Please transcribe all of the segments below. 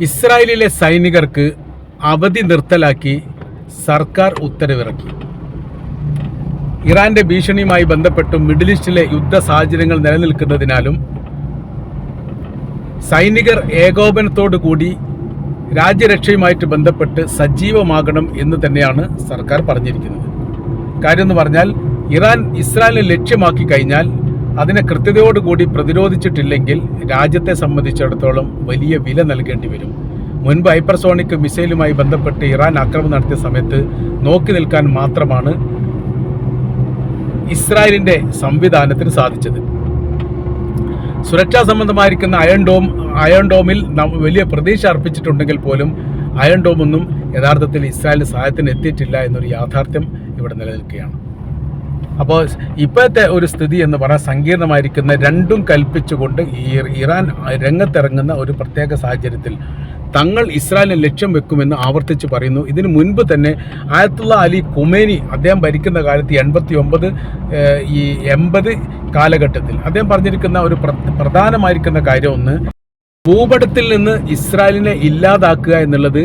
ഇസ്രായേലിലെ സൈനികർക്ക് അവധി നിർത്തലാക്കി സർക്കാർ ഉത്തരവിറക്കി. ഇറാന്റെ ഭീഷണിയുമായി ബന്ധപ്പെട്ട് മിഡിൽ ഈസ്റ്റിലെ യുദ്ധ സാഹചര്യങ്ങൾ നിലനിൽക്കുന്നതിനാലും സൈനികർ ഏകോപനത്തോടു കൂടി രാജ്യരക്ഷയുമായിട്ട് ബന്ധപ്പെട്ട് സജീവമാകണം എന്ന് തന്നെയാണ് സർക്കാർ പറഞ്ഞിരിക്കുന്നത്. കാര്യം എന്ന് പറഞ്ഞാൽ, ഇറാൻ ഇസ്രായേലിനെ ലക്ഷ്യമാക്കി കഴിഞ്ഞാൽ അതിനെ കൃത്യതയോടുകൂടി പ്രതിരോധിച്ചിട്ടില്ലെങ്കിൽ രാജ്യത്തെ സംബന്ധിച്ചിടത്തോളം വലിയ വില നൽകേണ്ടി വരും. മുൻപ് ഹൈപ്പർസോണിക് മിസൈലുമായി ബന്ധപ്പെട്ട് ഇറാൻ ആക്രമണം നടത്തിയ സമയത്ത് നോക്കി നിൽക്കാൻ മാത്രമാണ് ഇസ്രായേലിൻ്റെ സംവിധാനത്തിന് സാധിച്ചത്. സുരക്ഷാ സംബന്ധമായിരിക്കുന്ന അയൺ ഡോമിൽ വലിയ പ്രതീക്ഷ അർപ്പിച്ചിട്ടുണ്ടെങ്കിൽ പോലും അയൺ ഡോമൊന്നും യഥാർത്ഥത്തിൽ ഇസ്രായേലിന് സഹായത്തിന് എത്തിയിട്ടില്ല എന്നൊരു യാഥാർത്ഥ്യം ഇവിടെ നിലനിൽക്കുകയാണ്. അപ്പോൾ ഇപ്പോഴത്തെ ഒരു സ്ഥിതി എന്ന് പറയാൻ സങ്കീർണമായിരിക്കുന്ന രണ്ടും കൽപ്പിച്ചുകൊണ്ട് ഇറാൻ രംഗത്തിറങ്ങുന്ന ഒരു പ്രത്യേക സാഹചര്യത്തിൽ തങ്ങൾ ഇസ്രായേലിനെ ലക്ഷ്യം വെക്കുമെന്ന് ആവർത്തിച്ച് പറയുന്നു. ഇതിനു മുൻപ് തന്നെ ആയത്തുള്ള അലി ഖുമൈനി അദ്ദേഹം ഭരിക്കുന്ന കാലത്ത് 80 കാലഘട്ടത്തിൽ അദ്ദേഹം പറഞ്ഞിരിക്കുന്ന ഒരു പ്രധാനമായിരിക്കുന്ന കാര്യം ഒന്ന്, ഭൂപടത്തിൽ നിന്ന് ഇസ്രായേലിനെ ഇല്ലാതാക്കുക എന്നുള്ളത്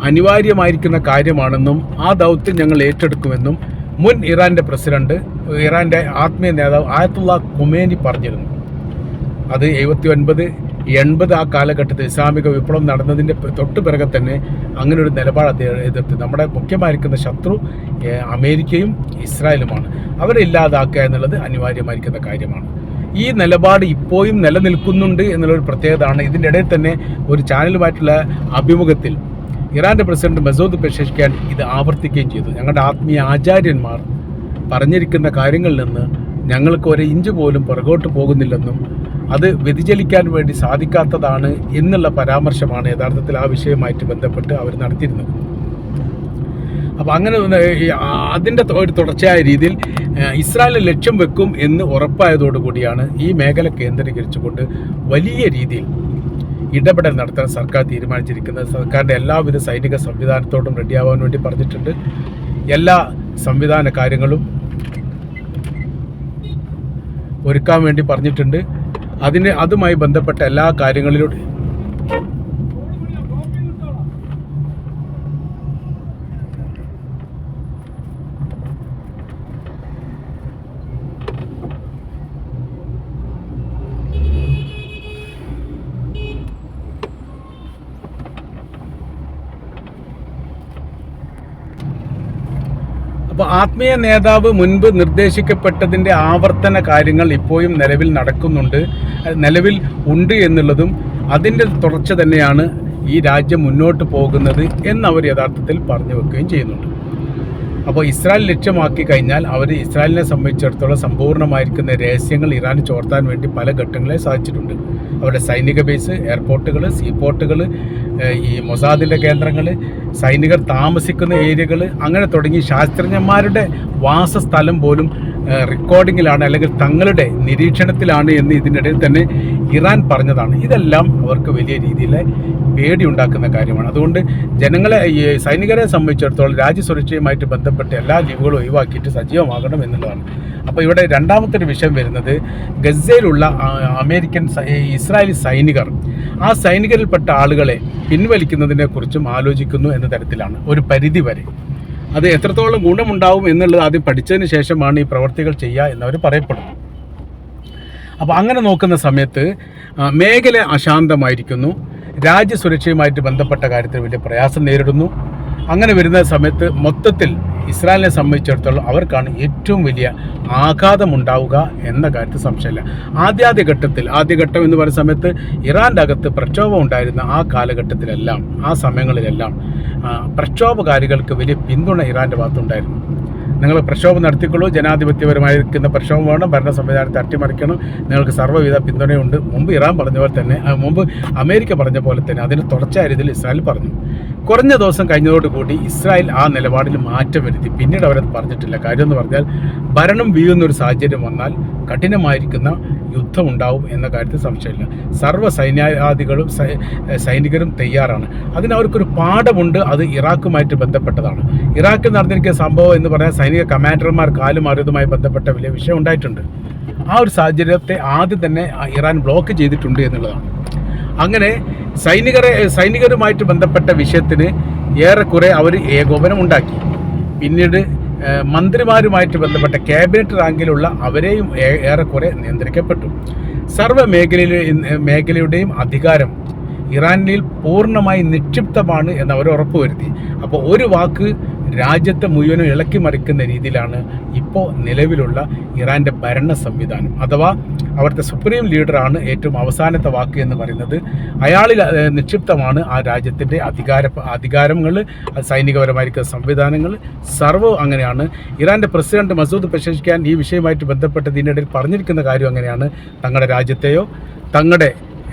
അനിവാര്യമായിരിക്കുന്ന കാര്യമാണെന്നും ആ ദൗത്യം ഞങ്ങൾ ഏറ്റെടുക്കുമെന്നും മുൻ ഇറാന്റെ പ്രസിഡന്റ്, ഇറാന്റെ ആത്മീയ നേതാവ് ആയത്തുള്ള ഖുമൈനി പറഞ്ഞിരുന്നു. അത് 79-80 ആ കാലഘട്ടത്തിൽ ഇസ്ലാമിക വിപ്ലവം നടന്നതിൻ്റെ തൊട്ട് പിറകെ തന്നെ അങ്ങനെ ഒരു നിലപാട് അദ്ദേഹം എതിർത്ത്. നമ്മുടെ മുഖ്യമായിരിക്കുന്ന ശത്രു അമേരിക്കയും ഇസ്രായേലുമാണ്. അവരെ ഇല്ലാതാക്കുക എന്നുള്ളത് അനിവാര്യമായിരിക്കുന്ന കാര്യമാണ്. ഈ നിലപാട് ഇപ്പോഴും നിലനിൽക്കുന്നുണ്ട് എന്നുള്ളൊരു പ്രത്യേകതയാണ്. ഇതിൻ്റെ ഇടയിൽ തന്നെ ഒരു ചാനലുമായിട്ടുള്ള അഭിമുഖത്തിൽ ഇറാന്റെ പ്രസിഡന്റ് മസൂദ് പെഷഷ്കിയാൻ ഇത് ആവർത്തിക്കുകയും ചെയ്തു. ഞങ്ങളുടെ ആത്മീയ ആചാര്യന്മാർ പറഞ്ഞിരിക്കുന്ന കാര്യങ്ങളിൽ നിന്ന് ഞങ്ങൾക്ക് ഒരു ഇഞ്ച് പോലും പുറകോട്ട് പോകുന്നില്ലെന്നും അത് വ്യതിചലിക്കാൻ വേണ്ടി സാധിക്കാത്തതാണ് എന്നുള്ള പരാമർശമാണ് യഥാർത്ഥത്തിൽ ആ വിഷയവുമായിട്ട് ബന്ധപ്പെട്ട് അവർ നടത്തിയിരുന്നത്. അപ്പോൾ അങ്ങനെ അതിൻ്റെ ഒരു തുടർച്ചയായ രീതിയിൽ ഇസ്രായേലിനെ ലക്ഷ്യം വെക്കും എന്ന് ഉറപ്പായതോടുകൂടിയാണ് ഈ മേഖല കേന്ദ്രീകരിച്ചുകൊണ്ട് വലിയ രീതിയിൽ ഇടപെടൽ നടത്താൻ സർക്കാർ തീരുമാനിച്ചിരിക്കുന്നത്. സർക്കാരിൻ്റെ എല്ലാവിധ സൈനിക സംവിധാനത്തോടും റെഡിയാവാൻ വേണ്ടി പറഞ്ഞിട്ടുണ്ട്. എല്ലാ സംവിധാന കാര്യങ്ങളും ഒരുക്കാൻ വേണ്ടി പറഞ്ഞിട്ടുണ്ട്. അതുമായി ബന്ധപ്പെട്ട എല്ലാ കാര്യങ്ങളിലൂടെ അപ്പോൾ ആത്മീയ നേതാവ് മുൻപ് നിർദ്ദേശിക്കപ്പെട്ടതിൻ്റെ ആവർത്തന കാര്യങ്ങൾ ഇപ്പോഴും നിലവിൽ ഉണ്ട് എന്നുള്ളതും അതിൻ്റെ തുടർച്ച തന്നെയാണ് ഈ രാജ്യം മുന്നോട്ട് പോകുന്നത് എന്നവർ യഥാർത്ഥത്തിൽ പറഞ്ഞു വെക്കുകയും ചെയ്യുന്നുണ്ട്. അപ്പോൾ ഇസ്രായേൽ ലക്ഷ്യമാക്കി കഴിഞ്ഞാൽ അവർ ഇസ്രായേലിനെ സംബന്ധിച്ചിടത്തോളം സമ്പൂർണ്ണമായിരിക്കുന്ന രഹസ്യങ്ങൾ ഇറാന് ചോർത്താൻ വേണ്ടി പല ഘട്ടങ്ങളെ സാധിച്ചിട്ടുണ്ട്. അവരുടെ സൈനിക ബേസ്, എയർപോർട്ടുകൾ, സീപോർട്ടുകൾ, ഈ മൊസാദിൻ്റെ കേന്ദ്രങ്ങൾ, സൈനികർ താമസിക്കുന്ന ഏരിയകൾ, അങ്ങനെ തുടങ്ങി ശാസ്ത്രജ്ഞന്മാരുടെ വാസസ്ഥലം പോലും റെക്കോർഡിങ്ങിലാണ് അല്ലെങ്കിൽ തങ്ങളുടെ നിരീക്ഷണത്തിലാണ് എന്ന് ഇതിനിടയിൽ തന്നെ ഇറാൻ പറഞ്ഞതാണ്. ഇതെല്ലാം അവർക്ക് വലിയ രീതിയിൽ പേടിയുണ്ടാക്കുന്ന കാര്യമാണ്. അതുകൊണ്ട് സൈനികരെ സംബന്ധിച്ചിടത്തോളം രാജ്യസുരക്ഷയുമായിട്ട് ബന്ധപ്പെട്ട എല്ലാ ലീവുകളും ഒഴിവാക്കിയിട്ട് സജീവമാകണം എന്നുള്ളതാണ്. അപ്പോൾ ഇവിടെ രണ്ടാമത്തെ ഒരു വിഷയം വരുന്നത്, ഗസയിലുള്ള ഇസ്രായേലി സൈനികർ, ആ സൈനികരിൽപ്പെട്ട ആളുകളെ പിൻവലിക്കുന്നതിനെക്കുറിച്ചും ആലോചിക്കുന്നു എന്ന തരത്തിലാണ് ഒരു പരിധി വരെ. അത് എത്രത്തോളം ഗുണമുണ്ടാവും എന്നുള്ളത് ആദ്യം പഠിച്ചതിന് ശേഷമാണ് ഈ പ്രവർത്തികൾ ചെയ്യുക എന്നവർ പറയപ്പെടുന്നു. അപ്പോൾ അങ്ങനെ നോക്കുന്ന സമയത്ത് മേഖല അശാന്തമായിരിക്കുന്നു. രാജ്യസുരക്ഷയുമായിട്ട് ബന്ധപ്പെട്ട കാര്യത്തിൽ വലിയ പ്രയാസം നേരിടുന്നു. അങ്ങനെ വരുന്ന സമയത്ത് മൊത്തത്തിൽ ഇസ്രായേലിനെ സംബന്ധിച്ചിടത്തോളം അവർക്കാണ് ഏറ്റവും വലിയ ആഘാതമുണ്ടാവുക എന്ന കാര്യത്തിൽ സംശയമില്ല. ആദ്യഘട്ടം എന്ന് പറയുന്ന സമയത്ത് ഇറാൻ്റെ അകത്ത് പ്രക്ഷോഭം ഉണ്ടായിരുന്ന ആ കാലഘട്ടത്തിലെല്ലാം, ആ സമയങ്ങളിലെല്ലാം പ്രക്ഷോഭകാരികൾക്ക് വലിയ പിന്തുണ ഇറാൻ്റെ ഭാഗത്തുണ്ടായിരുന്നു. നിങ്ങൾ പ്രക്ഷോഭം നടത്തിക്കൊള്ളൂ, ജനാധിപത്യപരമായിരിക്കുന്ന പ്രക്ഷോഭം വേണം, ഭരണ സംവിധാനത്തെ അട്ടിമറിക്കണം, നിങ്ങൾക്ക് സർവ്വവിധ പിന്തുണയുണ്ട്. മുമ്പ് ഇറാൻ പറഞ്ഞ പോലെ തന്നെ, മുമ്പ് അമേരിക്ക പറഞ്ഞ പോലെ തന്നെ അതിന് തുടർച്ചയായ രീതിയിൽ ഇസ്രായേൽ പറഞ്ഞു. കുറഞ്ഞ ദിവസം കഴിഞ്ഞതോടുകൂടി ഇസ്രായേൽ ആ നിലപാടിൽ മാറ്റം വരുത്തി. പിന്നീട് അവരത് പറഞ്ഞിട്ടില്ല. കാര്യം എന്ന് പറഞ്ഞാൽ, ഭരണം വീഴുന്നൊരു സാഹചര്യം വന്നാൽ കഠിനമായിരിക്കുന്ന യുദ്ധമുണ്ടാവും എന്ന കാര്യത്തിൽ സംശയമില്ല. സർവ്വ സൈനികരും തയ്യാറാണ്. അതിനവർക്കൊരു പാഠമുണ്ട്. അത് ഇറാഖുമായിട്ട് ബന്ധപ്പെട്ടതാണ്. ഇറാഖിൽ നടന്നിരിക്കുന്ന സംഭവം എന്ന് പറഞ്ഞാൽ സൈനിക കമാൻഡർമാർ കാലുമാറിയതുമായി ബന്ധപ്പെട്ട വലിയ വിഷയം ഉണ്ടായിട്ടുണ്ട്. ആ ഒരു സാഹചര്യത്തെ ആദ്യം തന്നെ ഇറാൻ ബ്ലോക്ക് ചെയ്തിട്ടുണ്ട് എന്നുള്ളതാണ്. അങ്ങനെ സൈനികരുമായിട്ട് ബന്ധപ്പെട്ട വിഷയത്തിന് ഏറെക്കുറെ അവർ ഏകോപനം ഉണ്ടാക്കി. പിന്നീട് മന്ത്രിമാരുമായിട്ട് ബന്ധപ്പെട്ട ക്യാബിനറ്റ് റാങ്കിലുള്ള അവരെയും ഏറെക്കുറെ നിയന്ത്രിക്കപ്പെട്ടു. മേഖലയുടെയും അധികാരം ഇറാനിൽ പൂർണ്ണമായി നിക്ഷിപ്തമാണ് എന്നവർ ഉറപ്പുവരുത്തി. അപ്പോൾ ഒരു വാക്ക് രാജ്യത്തെ മുഴുവനും ഇളക്കി മറിക്കുന്ന രീതിയിലാണ് ഇപ്പോൾ നിലവിലുള്ള ഇറാൻ്റെ ഭരണ സംവിധാനം. അഥവാ അവിടുത്തെ സുപ്രീം ലീഡറാണ് ഏറ്റവും അവസാനത്തെ വാക്ക് എന്ന് പറയുന്നത്. അയാളിൽ നിക്ഷിപ്തമാണ് ആ രാജ്യത്തിൻ്റെ അധികാരങ്ങൾ, സൈനികപരമായിരിക്കുന്ന സംവിധാനങ്ങൾ സർവ്വം അങ്ങനെയാണ്. ഇറാൻ്റെ പ്രസിഡന്റ് മസൂദ് പെഷഷ്കിയാൻ ഈ വിഷയമായിട്ട് ബന്ധപ്പെട്ട് ഇതിനിടയിൽ പറഞ്ഞിരിക്കുന്ന കാര്യം അങ്ങനെയാണ്. തങ്ങളുടെ രാജ്യത്തെയോ തങ്ങളുടെ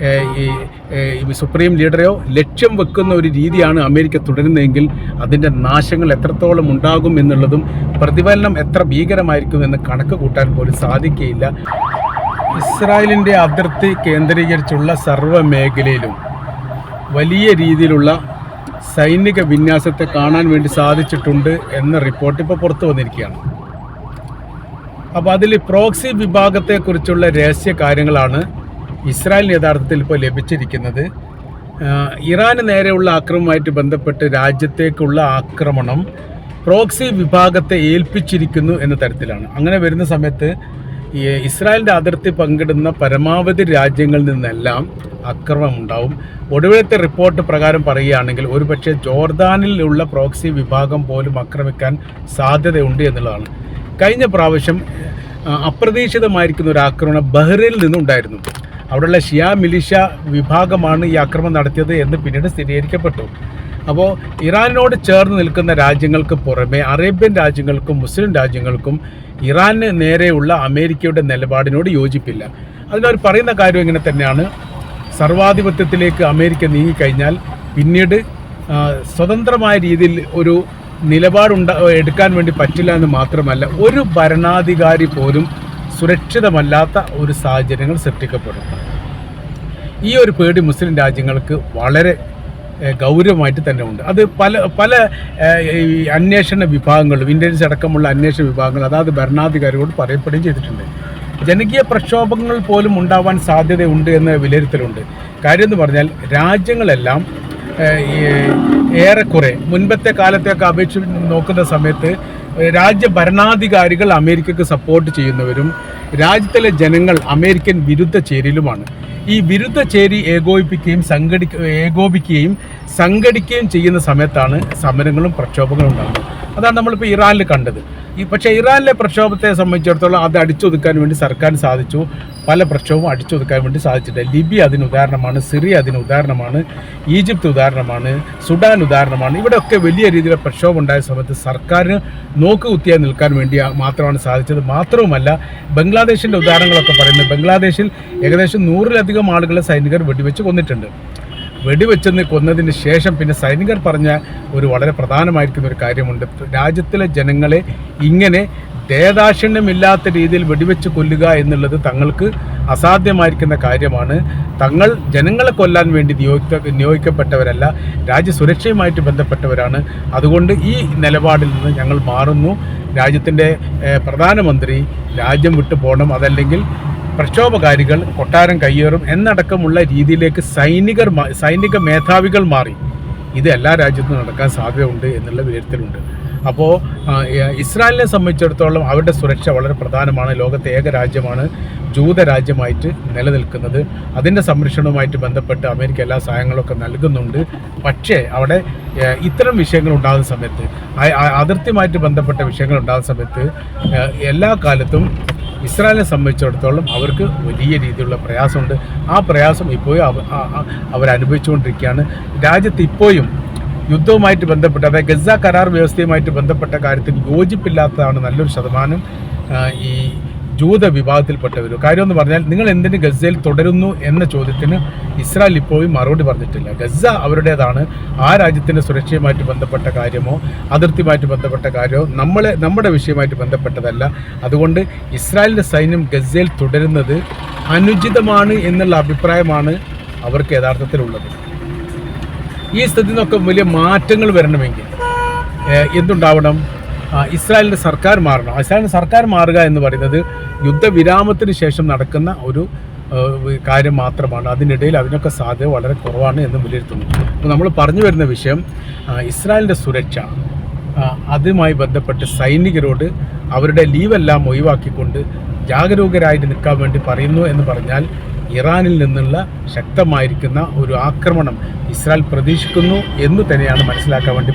ഈ സുപ്രീം ലീഡറെയോ ലക്ഷ്യം വെക്കുന്ന ഒരു രീതിയാണ് അമേരിക്ക തുടരുന്നതെങ്കിൽ അതിൻ്റെ നാശങ്ങൾ എത്രത്തോളം ഉണ്ടാകും എന്നുള്ളതും പ്രതിഫലനം എത്ര ഭീകരമായിരിക്കും എന്ന് കണക്ക് കൂട്ടാൻ പോലും സാധിക്കുകയില്ല. ഇസ്രായേലിൻ്റെ അതിർത്തി കേന്ദ്രീകരിച്ചുള്ള സർവ്വ മേഖലയിലും വലിയ രീതിയിലുള്ള സൈനിക വിന്യാസത്തെ കാണാൻ വേണ്ടി സാധിച്ചിട്ടുണ്ട് എന്ന റിപ്പോർട്ട് ഇപ്പോൾ പുറത്തു വന്നിരിക്കുകയാണ്. അപ്പോൾ അതിൽ പ്രോക്സി വിഭാഗത്തെക്കുറിച്ചുള്ള രഹസ്യ കാര്യങ്ങളാണ് ഇസ്രായേലിന് യഥാർത്ഥത്തിൽ ഇപ്പോൾ ലഭിച്ചിരിക്കുന്നത്. ഇറാന് നേരെയുള്ള ആക്രമണവുമായിട്ട് ബന്ധപ്പെട്ട് രാജ്യത്തേക്കുള്ള ആക്രമണം പ്രോക്സി വിഭാഗത്തെ ഏൽപ്പിച്ചിരിക്കുന്നു എന്ന തരത്തിലാണ്. അങ്ങനെ വരുന്ന സമയത്ത് ഇസ്രായേലിൻ്റെ അതിർത്തി പങ്കിടുന്ന പരമാവധി രാജ്യങ്ങളിൽ നിന്നെല്ലാം ആക്രമണം ഉണ്ടാവും. ഒടുവിലത്തെ റിപ്പോർട്ട് പ്രകാരം പറയുകയാണെങ്കിൽ ഒരുപക്ഷെ ജോർദാനിലുള്ള പ്രോക്സി വിഭാഗം പോലും ആക്രമിക്കാൻ സാധ്യതയുണ്ട് എന്നുള്ളതാണ്. കഴിഞ്ഞ പ്രാവശ്യം അപ്രതീക്ഷിതമായിരിക്കുന്ന ഒരു ആക്രമണം ബഹ്റൈനിൽ നിന്നുണ്ടായിരുന്നു. അവിടെയുള്ള ഷിയ മിലിഷ വിഭാഗമാണ് ഈ ആക്രമണം നടത്തിയത് എന്ന് പിന്നീട് സ്ഥിരീകരിക്കപ്പെട്ടു. അപ്പോൾ ഇറാനിനോട് ചേർന്ന് നിൽക്കുന്ന രാജ്യങ്ങൾക്ക് പുറമെ അറേബ്യൻ രാജ്യങ്ങൾക്കും മുസ്ലിം രാജ്യങ്ങൾക്കും ഇറാന് നേരെയുള്ള അമേരിക്കയുടെ നിലപാടിനോട് യോജിപ്പില്ല. അതിനവർ പറയുന്ന കാര്യം ഇങ്ങനെ തന്നെയാണ്. സർവാധിപത്യത്തിലേക്ക് അമേരിക്ക നീങ്ങിക്കഴിഞ്ഞാൽ പിന്നീട് സ്വതന്ത്രമായ രീതിയിൽ ഒരു എടുക്കാൻ വേണ്ടി പറ്റില്ല എന്ന് മാത്രമല്ല, ഒരു ഭരണാധികാരി പോലും സുരക്ഷിതമല്ലാത്ത ഒരു സാഹചര്യങ്ങൾ സൃഷ്ടിക്കപ്പെടും. ഈ ഒരു പേടി മുസ്ലിം രാജ്യങ്ങൾക്ക് വളരെ ഗൗരവമായിട്ട് തന്നെ ഉണ്ട്. അത് പല അന്വേഷണ വിഭാഗങ്ങളും, ഇന്റലിജൻസ് അടക്കമുള്ള അന്വേഷണ വിഭാഗങ്ങൾ അതായത് ഭരണാധികാരികളോട് പറയപ്പെടുകയും ചെയ്തിട്ടുണ്ട്. ജനകീയ പ്രക്ഷോഭങ്ങൾ പോലും ഉണ്ടാവാൻ സാധ്യതയുണ്ട് എന്ന വിലയിരുത്തലുണ്ട്. കാര്യം എന്ന് പറഞ്ഞാൽ രാജ്യങ്ങളെല്ലാം ഏറെക്കുറെ മുൻപത്തെ കാലത്തെയൊക്കെ അപേക്ഷിച്ച് നോക്കുന്ന സമയത്ത് രാജ്യ ഭരണാധികാരികൾ അമേരിക്കക്ക് സപ്പോർട്ട് ചെയ്യുന്നവരും രാജ്യത്തിലെ ജനങ്ങൾ അമേരിക്കൻ വിരുദ്ധ ചേരിയിലുമാണ്. ഈ വിരുദ്ധ ചേരി ഏകോപിക്കുകയും സംഘടിക്കുകയും ചെയ്യുന്ന സമയത്താണ് സമരങ്ങളും പ്രക്ഷോഭങ്ങളും ഉണ്ടാകുന്നത്. അതാണ് നമ്മളിപ്പോൾ ഇറാനിൽ കണ്ടത്. പക്ഷേ ഇറാനിലെ പ്രക്ഷോഭത്തെ സംബന്ധിച്ചിടത്തോളം അത് അടിച്ചൊതുക്കാൻ വേണ്ടി സർക്കാരിന് സാധിച്ചു. പല പ്രക്ഷോഭവും അടിച്ചൊതുക്കാൻ വേണ്ടി സാധിച്ചിട്ടില്ല. ലിബിയ അതിന് ഉദാഹരണമാണ്, സിറിയ അതിന് ഉദാഹരണമാണ്, ഈജിപ്ത് ഉദാഹരണമാണ്, സുഡാൻ ഉദാഹരണമാണ്. ഇവിടെയൊക്കെ വലിയ രീതിയിലുള്ള പ്രക്ഷോഭം ഉണ്ടായ സമയത്ത് സർക്കാരിന് നോക്കുകുത്തിയായി നിൽക്കാൻ വേണ്ടി മാത്രമാണ് സാധിച്ചത്. മാത്രവുമല്ല, ബംഗ്ലാദേശിൻ്റെ ഉദാഹരണങ്ങളൊക്കെ പറയുന്നത്, ബംഗ്ലാദേശിൽ ഏകദേശം 100-ലധികം ആളുകളെ സൈനികർ വെടിവെച്ച് കൊന്നിട്ടുണ്ട്. വെടിവെച്ചെന്ന് കൊന്നതിന് ശേഷം പിന്നെ സൈനികർ പറഞ്ഞ ഒരു വളരെ പ്രധാനമായിരിക്കുന്ന ഒരു കാര്യമുണ്ട്. രാജ്യത്തിലെ ജനങ്ങളെ ഇങ്ങനെ ദയദാക്ഷിണ്യമില്ലാത്ത രീതിയിൽ വെടിവെച്ച് കൊല്ലുക എന്നുള്ളത് തങ്ങൾക്ക് അസാധ്യമായിരിക്കുന്ന കാര്യമാണ്. തങ്ങൾ ജനങ്ങളെ കൊല്ലാൻ വേണ്ടി നിയോഗിക്കപ്പെട്ടവരല്ല, രാജ്യസുരക്ഷയുമായിട്ട് ബന്ധപ്പെട്ടവരാണ്. അതുകൊണ്ട് ഈ നിലപാടിൽ നിന്ന് ഞങ്ങൾ മാറുന്നു. രാജ്യത്തിൻ്റെ പ്രധാനമന്ത്രി രാജ്യം വിട്ടു പോകണം, അതല്ലെങ്കിൽ പ്രക്ഷോഭകാരികൾ കൊട്ടാരം കയ്യേറും എന്നടക്കമുള്ള രീതിയിലേക്ക് സൈനിക മേധാവികൾ മാറി. ഇത് എല്ലാ രാജ്യത്തും നടക്കാൻ സാധ്യതയുണ്ട് എന്നുള്ള വിലയിരുത്തലുണ്ട്. അപ്പോൾ ഇസ്രായേലിനെ സംബന്ധിച്ചിടത്തോളം അവരുടെ സുരക്ഷ വളരെ പ്രധാനമാണ്. ലോകത്തെ ഏക രാജ്യമാണ് ജൂത രാജ്യമായിട്ട് നിലനിൽക്കുന്നത്. അതിൻ്റെ സംരക്ഷണവുമായിട്ട് ബന്ധപ്പെട്ട് അമേരിക്ക എല്ലാ സഹായങ്ങളൊക്കെ നൽകുന്നുണ്ട്. പക്ഷേ അവിടെ ഇത്തരം വിഷയങ്ങൾ ഉണ്ടാകുന്ന സമയത്ത്, അതിർത്തിയുമായിട്ട് ബന്ധപ്പെട്ട വിഷയങ്ങൾ ഉണ്ടാകുന്ന സമയത്ത് എല്ലാ കാലത്തും ഇസ്രായേലിനെ സംബന്ധിച്ചിടത്തോളം അവർക്ക് വലിയ രീതിയിലുള്ള പ്രയാസമുണ്ട്. ആ പ്രയാസം ഇപ്പോഴും അവരനുഭവിച്ചുകൊണ്ടിരിക്കുകയാണ്. രാജ്യത്ത് ഇപ്പോഴും യുദ്ധവുമായിട്ട് ബന്ധപ്പെട്ട്, അതായത് ഗസ കരാർ വ്യവസ്ഥയുമായിട്ട് ബന്ധപ്പെട്ട കാര്യത്തിൽ യോജിപ്പില്ലാത്തതാണ് നല്ലൊരു ശതമാനം ഈ ജൂത വിഭാഗത്തിൽപ്പെട്ടവർ. കാര്യം എന്ന് പറഞ്ഞാൽ, നിങ്ങൾ എന്തിന് ഗസയിൽ തുടരുന്നു എന്ന ചോദ്യത്തിന് ഇസ്രായേൽ ഇപ്പോഴും മറുപടി പറഞ്ഞിട്ടില്ല. ഗസ അവരുടേതാണ്. ആ രാജ്യത്തിൻ്റെ സുരക്ഷയുമായിട്ട് ബന്ധപ്പെട്ട കാര്യമോ അതിർത്തിയുമായിട്ട് ബന്ധപ്പെട്ട കാര്യമോ നമ്മുടെ വിഷയമായിട്ട് ബന്ധപ്പെട്ടതല്ല. അതുകൊണ്ട് ഇസ്രായേലിൻ്റെ സൈന്യം ഗസയിൽ തുടരുന്നത് അനുചിതമാണ് എന്നുള്ള അഭിപ്രായമാണ് അവർക്ക് യഥാർത്ഥത്തിലുള്ളത്. ഈ സ്ഥിതി നിന്നൊക്കെ വലിയ മാറ്റങ്ങൾ വരണമെങ്കിൽ എന്തുണ്ടാവണം? ഇസ്രായേലിൻ്റെ സർക്കാർ മാറണം. ഇസ്രായേലിൻ്റെ സർക്കാർ മാറുക എന്ന് പറയുന്നത് യുദ്ധവിരാമത്തിന് ശേഷം നടക്കുന്ന ഒരു കാര്യം മാത്രമാണ്. അതിനിടയിൽ അതിനൊക്കെ സാധ്യത വളരെ കുറവാണ് എന്ന് വിലയിരുത്തുന്നു. അപ്പോൾ നമ്മൾ പറഞ്ഞു വരുന്ന വിഷയം ഇസ്രായേലിൻ്റെ സുരക്ഷ, അതുമായി ബന്ധപ്പെട്ട് സൈനികരോട് അവരുടെ ലീവെല്ലാം ഒഴിവാക്കിക്കൊണ്ട് ജാഗരൂകരായിട്ട് നിൽക്കാൻ വേണ്ടി പറയുന്നു എന്ന് പറഞ്ഞാൽ ഇറാനിൽ നിന്നുള്ള ശക്തമായിരിക്കുന്ന ഒരു ആക്രമണം ഇസ്രായേൽ പ്രതീക്ഷിക്കുന്നു എന്ന് തന്നെയാണ് മനസ്സിലാക്കാൻ വേണ്ടി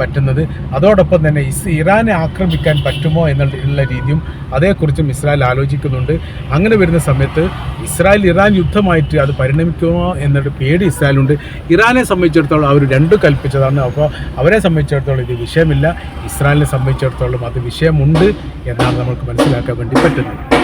പറ്റുന്നത്. അതോടൊപ്പം തന്നെ ഇറാനെ ആക്രമിക്കാൻ പറ്റുമോ എന്നുള്ള രീതിയും അതേക്കുറിച്ചും ഇസ്രായേൽ ആലോചിക്കുന്നുണ്ട്. അങ്ങനെ വരുന്ന സമയത്ത് ഇറാൻ യുദ്ധമായിട്ട് അത് പരിണമിക്കുമോ എന്നൊരു പേടി ഇസ്രായേലുണ്ട്. ഇറാനെ സംബന്ധിച്ചിടത്തോളം അവർ രണ്ടും കൽപ്പിച്ചതാണ്. അപ്പോൾ അവരെ സംബന്ധിച്ചിടത്തോളം ഇത് വിഷയമില്ല, ഇസ്രായേലിനെ സംബന്ധിച്ചിടത്തോളം അത് വിഷയമുണ്ട് എന്നാണ് നമുക്ക് മനസ്സിലാക്കാൻ വേണ്ടി പറ്റുന്നത്.